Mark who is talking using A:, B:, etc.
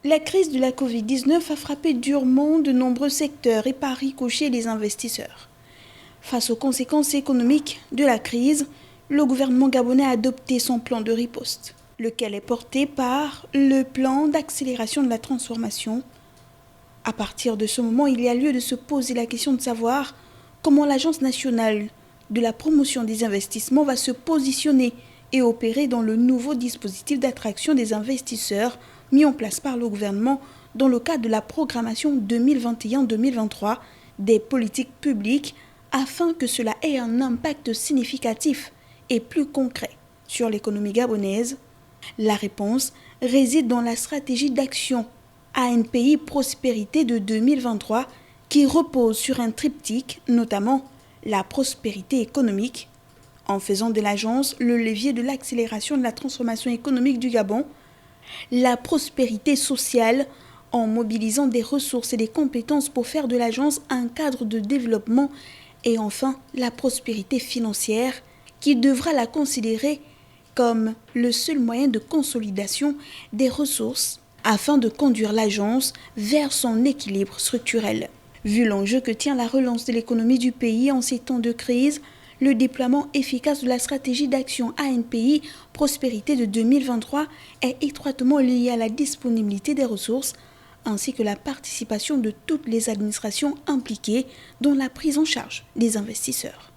A: La crise de la Covid-19 a frappé durement de nombreux secteurs et par ricochet les investisseurs. Face aux conséquences économiques de la crise, le gouvernement gabonais a adopté son plan de riposte, lequel est porté par le plan d'accélération de la transformation. À partir de ce moment, il y a lieu de se poser la question de savoir comment l'Agence nationale de la promotion des investissements va se positionner et opérer dans le nouveau dispositif d'attraction des investisseurs mis en place par le gouvernement dans le cadre de la programmation 2021-2023 des politiques publiques afin que cela ait un impact significatif et plus concret sur l'économie gabonaise. La réponse réside dans la stratégie d'action ANPI Prospérité de 2023 qui repose sur un triptyque, notamment la prospérité économique, en faisant de l'agence le levier de l'accélération de la transformation économique du Gabon, la prospérité sociale en mobilisant des ressources et des compétences pour faire de l'agence un cadre de développement et enfin la prospérité financière qui devra la considérer comme le seul moyen de consolidation des ressources afin de conduire l'agence vers son équilibre structurel. Vu l'enjeu que tient la relance de l'économie du pays en ces temps de crise, le déploiement efficace de la stratégie d'action ANPI Prospérité de 2023 est étroitement lié à la disponibilité des ressources ainsi que la participation de toutes les administrations impliquées dans la prise en charge des investisseurs.